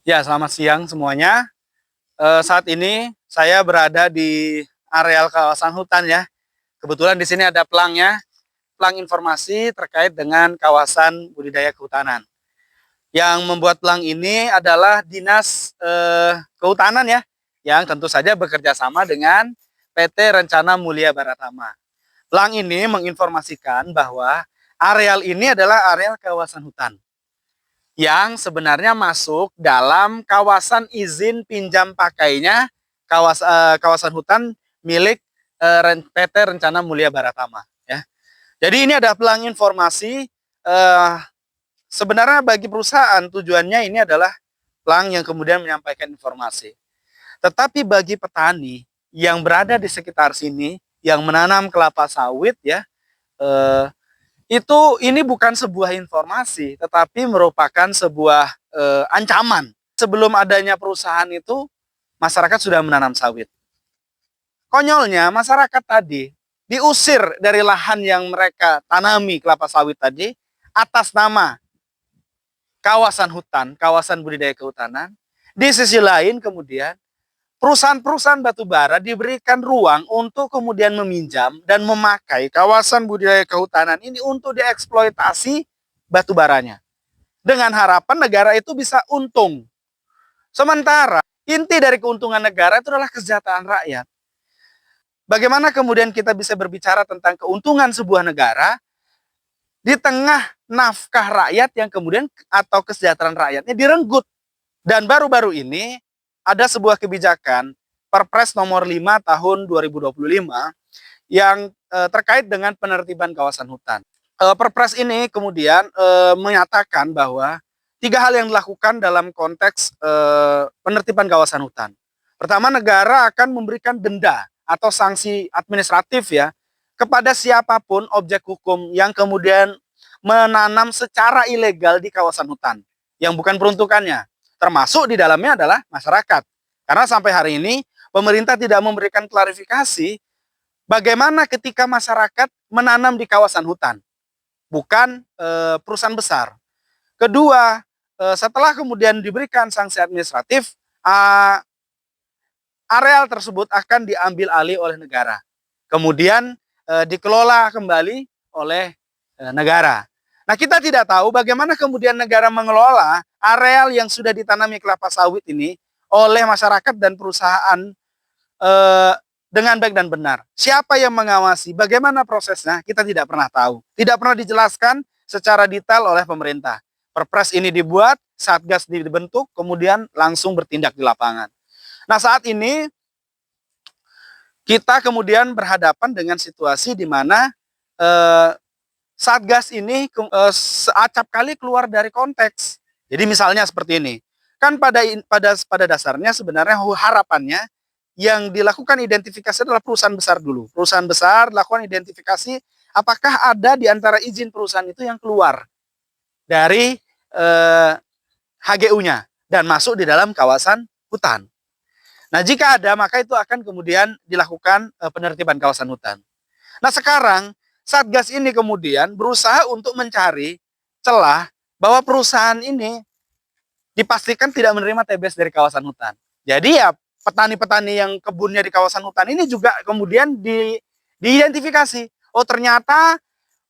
Ya, selamat siang semuanya. Saat ini saya berada di areal kawasan hutan ya. Kebetulan di sini ada pelangnya, pelang informasi terkait dengan kawasan budidaya kehutanan. Yang membuat pelang ini adalah Dinas Kehutanan ya, yang tentu saja bekerja sama dengan PT Rencana Mulia Baratama. Pelang ini menginformasikan bahwa areal ini adalah areal kawasan hutan yang sebenarnya masuk dalam kawasan izin pinjam pakainya kawasan hutan milik PT Rencana Mulia Baratama ya. Jadi ini ada pelang informasi sebenarnya bagi perusahaan tujuannya ini adalah pelang yang kemudian menyampaikan informasi. Tetapi bagi petani yang berada di sekitar sini yang menanam kelapa sawit ya, eh, itu ini bukan sebuah informasi, tetapi merupakan sebuah ancaman. Sebelum adanya perusahaan itu, masyarakat sudah menanam sawit. Konyolnya, masyarakat tadi diusir dari lahan yang mereka tanami kelapa sawit tadi atas nama kawasan hutan, kawasan budidaya kehutanan. Di sisi lain kemudian perusahaan-perusahaan batubara diberikan ruang untuk kemudian meminjam dan memakai kawasan budidaya kehutanan ini untuk dieksploitasi batubaranya. Dengan harapan negara itu bisa untung. Sementara inti dari keuntungan negara itu adalah kesejahteraan rakyat. Bagaimana kemudian kita bisa berbicara tentang keuntungan sebuah negara di tengah nafkah rakyat yang kemudian atau kesejahteraan rakyatnya direnggut. Dan baru-baru ini ada sebuah kebijakan Perpres nomor 5 tahun 2025 yang terkait dengan penertiban kawasan hutan. Perpres ini kemudian menyatakan bahwa tiga hal yang dilakukan dalam konteks penertiban kawasan hutan. Pertama, negara akan memberikan denda atau sanksi administratif ya kepada siapapun objek hukum yang kemudian menanam secara ilegal di kawasan hutan yang bukan peruntukannya. Termasuk di dalamnya adalah masyarakat. Karena sampai hari ini pemerintah tidak memberikan klarifikasi bagaimana ketika masyarakat menanam di kawasan hutan, bukan perusahaan besar. Kedua, setelah kemudian diberikan sanksi administratif, areal tersebut akan diambil alih oleh negara. Kemudian dikelola kembali oleh negara. Nah, kita tidak tahu bagaimana kemudian negara mengelola areal yang sudah ditanami kelapa sawit ini oleh masyarakat dan perusahaan eh, dengan baik dan benar. Siapa yang mengawasi, bagaimana prosesnya, kita tidak pernah tahu. Tidak pernah dijelaskan secara detail oleh pemerintah. Perpres ini dibuat, Satgas dibentuk, kemudian langsung bertindak di lapangan. Nah, saat ini kita kemudian berhadapan dengan situasi di mana eh, Satgas ini seacap kali keluar dari konteks. Jadi misalnya seperti ini. Kan pada dasarnya sebenarnya harapannya yang dilakukan identifikasi adalah perusahaan besar dulu. Perusahaan besar lakukan identifikasi apakah ada di antara izin perusahaan itu yang keluar dari HGU-nya dan masuk di dalam kawasan hutan. Nah, jika ada maka itu akan kemudian dilakukan penertiban kawasan hutan. Nah, sekarang Satgas ini kemudian berusaha untuk mencari celah bahwa perusahaan ini dipastikan tidak menerima TBS dari kawasan hutan. Jadi ya petani-petani yang kebunnya di kawasan hutan ini juga kemudian diidentifikasi. Oh, ternyata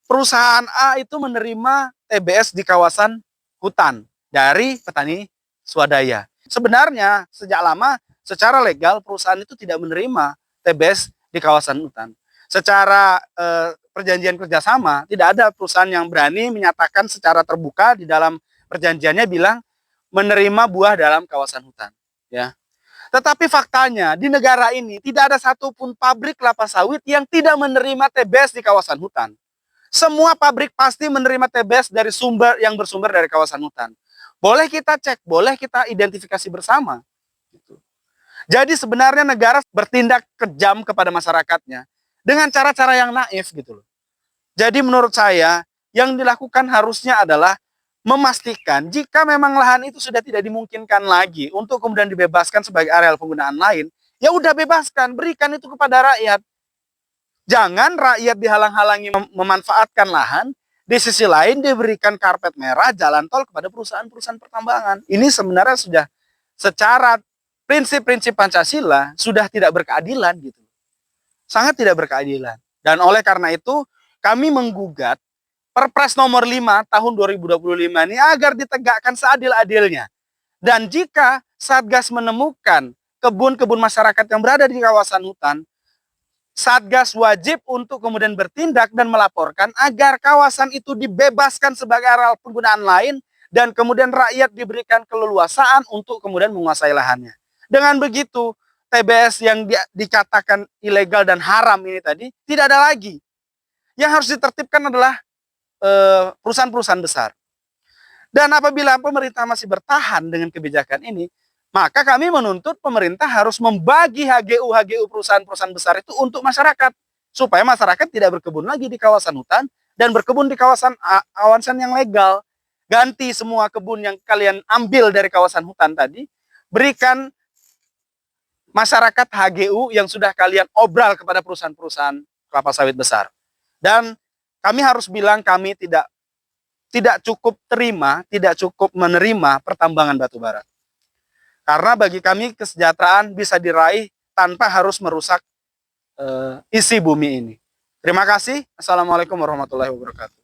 perusahaan A itu menerima TBS di kawasan hutan dari petani swadaya. Sebenarnya sejak lama secara legal perusahaan itu tidak menerima TBS di kawasan hutan. Secara perjanjian kerjasama tidak ada perusahaan yang berani menyatakan secara terbuka di dalam perjanjiannya bilang menerima buah dalam kawasan hutan. Ya. Tetapi faktanya di negara ini tidak ada satupun pabrik kelapa sawit yang tidak menerima TBS di kawasan hutan. Semua pabrik pasti menerima TBS dari sumber yang bersumber dari kawasan hutan. Boleh kita cek, boleh kita identifikasi bersama. Jadi sebenarnya negara bertindak kejam kepada masyarakatnya dengan cara-cara yang naif gitu loh. Jadi menurut saya yang dilakukan harusnya adalah memastikan jika memang lahan itu sudah tidak dimungkinkan lagi untuk kemudian dibebaskan sebagai areal penggunaan lain, ya udah bebaskan, berikan itu kepada rakyat. Jangan rakyat dihalang-halangi memanfaatkan lahan, di sisi lain diberikan karpet merah jalan tol kepada perusahaan-perusahaan pertambangan. Ini sebenarnya sudah secara prinsip-prinsip Pancasila sudah tidak berkeadilan gitu. Sangat tidak berkeadilan. Dan oleh karena itu kami menggugat Perpres nomor 5 tahun 2025 ini agar ditegakkan seadil-adilnya. Dan jika Satgas menemukan kebun-kebun masyarakat yang berada di kawasan hutan, Satgas wajib untuk kemudian bertindak dan melaporkan agar kawasan itu dibebaskan sebagai areal penggunaan lain dan kemudian rakyat diberikan keleluasaan untuk kemudian menguasai lahannya. Dengan begitu, TBS yang dikatakan ilegal dan haram ini tadi tidak ada lagi. Yang harus ditertibkan adalah perusahaan-perusahaan besar. Dan apabila pemerintah masih bertahan dengan kebijakan ini, maka kami menuntut pemerintah harus membagi HGU perusahaan-perusahaan besar itu untuk masyarakat. Supaya masyarakat tidak berkebun lagi di kawasan hutan dan berkebun di kawasan yang legal. Ganti semua kebun yang kalian ambil dari kawasan hutan tadi, berikan masyarakat HGU yang sudah kalian obral kepada perusahaan-perusahaan kelapa sawit besar. Dan kami harus bilang kami tidak cukup terima, tidak cukup menerima pertambangan batu bara. Karena bagi kami kesejahteraan bisa diraih tanpa harus merusak isi bumi ini. Terima kasih. Assalamualaikum warahmatullahi wabarakatuh.